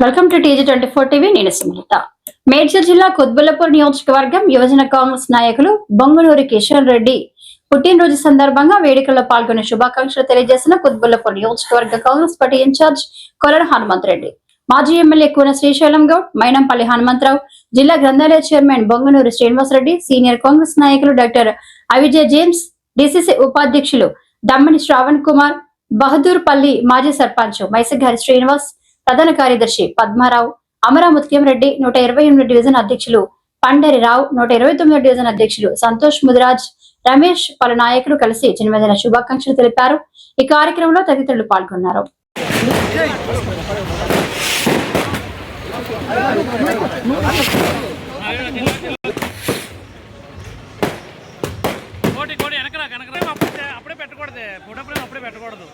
Welcome to TG24 TV. నేను సుమలత. మేడ్చల్ జిల్లా కుత్బుల్లాపూర్ నియోజకవర్గం యువజన కాంగ్రెస్ నాయకులు బొంగునూరి కిషన్ రెడ్డి పుట్టినరోజు సందర్భంగా వేడుకల్లో పాల్గొని శుభాకాంక్షలు తెలియజేసిన కుత్బుల్లాపూర్ నియోజకవర్గ కాంగ్రెస్ పార్టీ ఇన్ఛార్జ్ కొలన హనుమంత్ రెడ్డి, మాజీ ఎమ్మెల్యే కూన శ్రీశైలం గౌడ్, మైనంపల్లి హనుమంతరావు, జిల్లా గ్రంథాలయ చైర్మన్ బొంగునూరి శ్రీనివాసరెడ్డి, సీనియర్ కాంగ్రెస్ నాయకులు డాక్టర్ అవిజయ్ జేమ్స్, DCC ఉపాధ్యక్షులు దమ్మని శ్రావణ్ కుమార్, బహదూర్పల్లి మాజీ సర్పంచ్ మైసగారి శ్రీనివాస్, ప్రధాన కార్యదర్శి పద్మారావు, అమరాముత్యం రెడ్డి, 128 డివిజన్ అధ్యక్షులు పండరిరావు, 129 డివిజన్ అధ్యక్షులు సంతోష్ ముదిరాజ్, రమేష్, పలు నాయకులు కలిసి జన్మదిన శుభాకాంక్షలు తెలిపారు. ఈ కార్యక్రమంలో తదితరులు పాల్గొన్నారు. అప్పుడే పెట్టకూడదు, ఫోటో ఫ్రేమ్ అప్పుడే పెట్టకూడదు.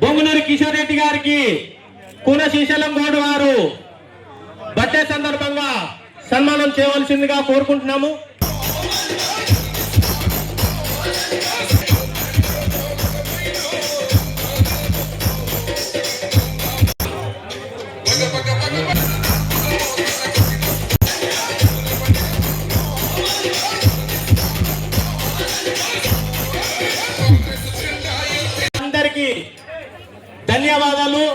బొంగునూరి కిషోర్ రెడ్డి గారికి కూన శ్రీశైలం గౌడ్ గారు బర్త్డే సందర్భంగా సన్మానం చేయవలసిందిగా కోరుకుంటున్నాము. అందరికీ ధన్యవాదాలు.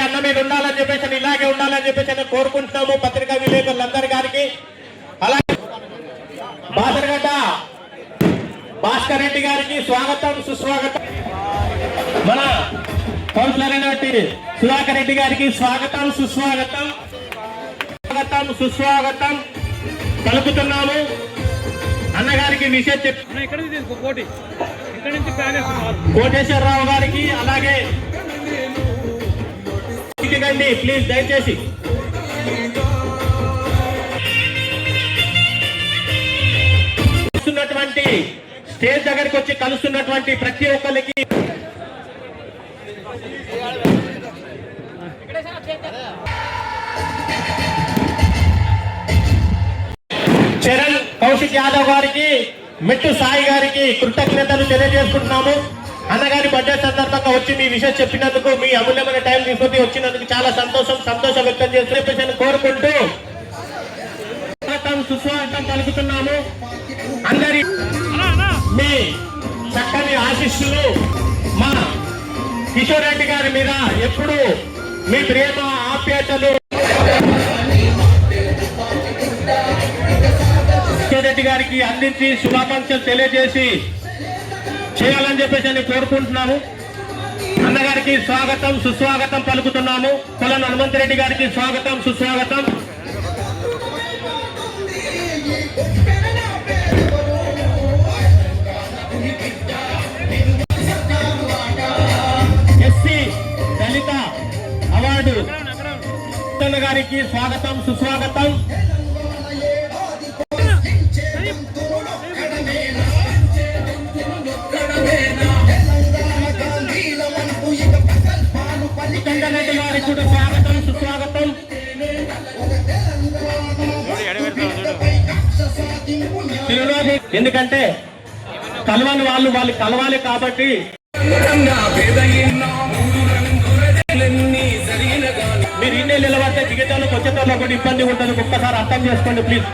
అన్న మీద ఉండాలని చెప్పేసి, ఇలాగే ఉండాలని చెప్పేసి కోరుకుంటున్నాము పత్రికా విలేకరులందరి గారికి. అలాగే బాదరగడ్డ భాస్కర్ రెడ్డి గారికి స్వాగతం సుస్వాగతం. మన కౌన్సిలర్ అయినటువంటి సుధాకర్ రెడ్డి గారికి స్వాగతం సుస్వాగతం, స్వాగతం సుస్వాగతం పలుకుతున్నాము. అన్నగారికి నిషేధ కోటేశ్వరరావు గారికి, అలాగే ఇంటికండి ప్లీజ్ దయచేసి. స్టేజ్ దగ్గరికి వచ్చి కలుస్తున్నటువంటి ప్రతి ఒక్కరికి చరణ్ కౌశిక్ యాదవ్ గారికి, మెట్టు సాయి గారికి కృతజ్ఞతలు తెలియజేసుకుంటున్నాము. అన్నగారి బర్త్డే సందర్భంగా వచ్చి మీ విషయం చెప్పినందుకు, మీ అమూల్యమైన టైం తీసుకొని వచ్చినందుకు చాలా సంతోషం వ్యక్తం చేస్తూ కోరుకుంటూ సుస్వాగతం పలుకుతున్నాము. అందరి మీ చక్కని ఆశీస్సులు మా కిషోర్ రెడ్డి గారి మీద ఎప్పుడు మీ ప్రేమ ఆప్యాయతలు రెడ్డి గారికి అందించి శుభాకాంక్షలు తెలియజేసి చేయాలని చెప్పేసి కోరుకుంటున్నాము. అన్నగారికి స్వాగతం సుస్వాగతం పలుకుతున్నాము. కొలన హనుమంత్ రెడ్డి గారికి స్వాగతం సుస్వాగతం. ఎస్సీ దళిత అవార్డు గారికి స్వాగతం సుస్వాగతం. రెడ్డి గారికి కూడా స్వాగతం సుస్వాగతం. ఎందుకంటే కలవని వాళ్ళు కలవాలి కాబట్టి మీరు ఇన్నే నిలబడితే దిగేటోళ్ళకి వచ్చేటోళ్ళకి కూడా ఇబ్బంది ఉంటుంది. ఒక్కసారి అర్థం చేసుకోండి ప్లీజ్.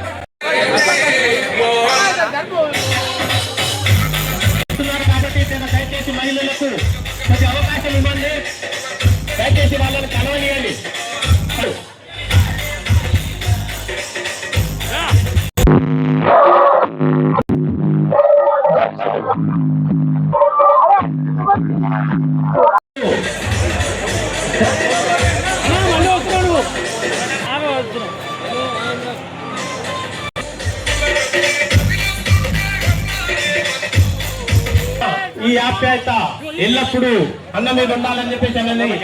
కాబట్టి దయచేసి మహిళలకు కొద్ది అవకాశం ఇవ్వండి. దయచేసి వాళ్ళని కలవనియండి. ఆప్యాయత ఎల్లప్పుడూ అన్న మీద ఉండాలని చెప్పేసి అన్నది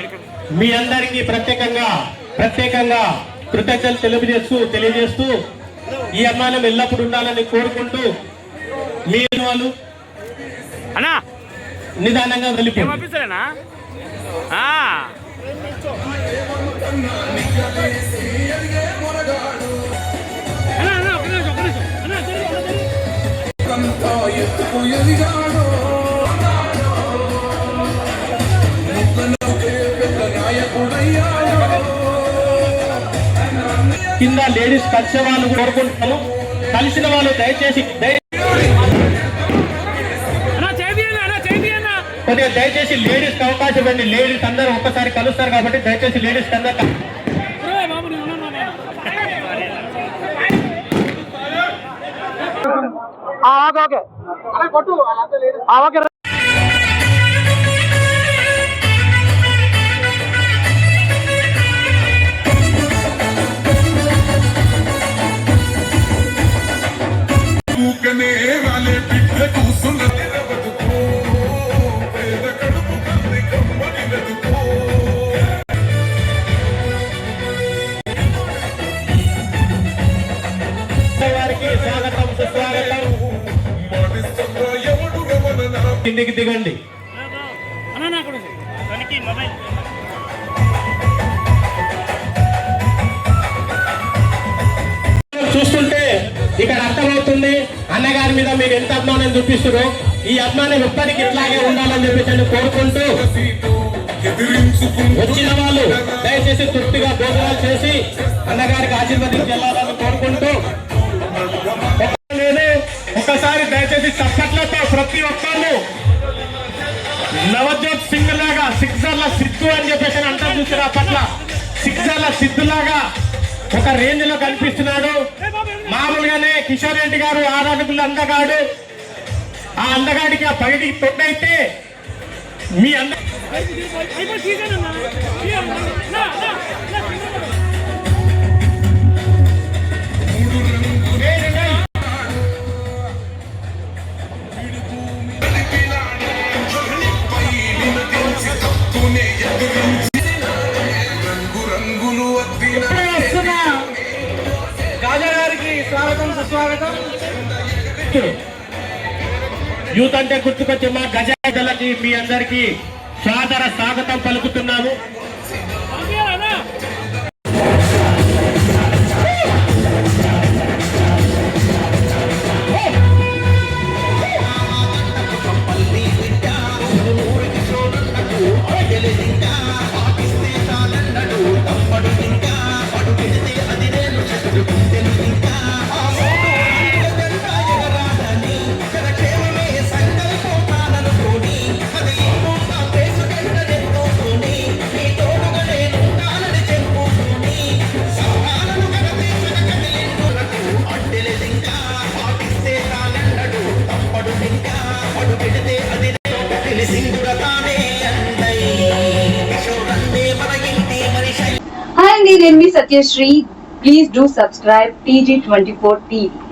మీ అందరికీ ప్రత్యేకంగా కృతజ్ఞతలు తెలియజేస్తూ ఈ అమ్మానం ఎల్లప్పుడూ ఉండాలని కోరుకుంటూ మీ వాళ్ళు అన్నా నిదానంగా వెళ్ళిపోయి పంపిస్తారేనా కింద లేడీస్ కలిసే వాళ్ళు కోరుకుంటాము. కలిసిన వాళ్ళు దయచేసి కొద్దిగా దయచేసి లేడీస్ అవకాశం ఇవ్వండి. లేడీస్ అందరూ ఒక్కసారి కలుస్తారు కాబట్టి దయచేసి లేడీస్ అందరూ కిందికి దిగండి. చూస్తుంటే ఇక్కడ అర్థమవుతుంది అన్నగారి మీద మీరు ఎంత అభిమానం చూపిస్తారో. ఈ అభిమానం ఎప్పటికీ ఇట్లాగే ఉండాలని చెప్పేసి కోరుకుంటూ వచ్చిన వాళ్ళు దయచేసి తృప్తిగా భోజనాలు చేసి అన్నగారికి ఆశీర్వదించి వెళ్ళాలని కోరుకుంటూ ఒకసారి దయచేసి చప్పట్లతో ప్రతి ఒక్కళ్ళు నవజోత్ సింగ్ లాగా సిక్సర్ల సిద్ధు అని చెప్పేసి అంటారు చూసారు. అప్పట్ల సిక్సర్ల సిద్ధు లాగా ఒక రేంజ్ లో కనిపిస్తున్నాడు. మామూలుగానే కిషోర్ రెడ్డి గారు 6 అడుగుల అందగాడు. ఆ అందగాడికి ఆ పైకి తొట్టయితే మీ యూత్ అంటే గుర్తుకొచ్చే మా గజాలకి మీ అందరికీ సాదర స్వాగతం పలుకుతున్నాము. Hi, నేను మీ Satyasri. Please do subscribe TG24 TV.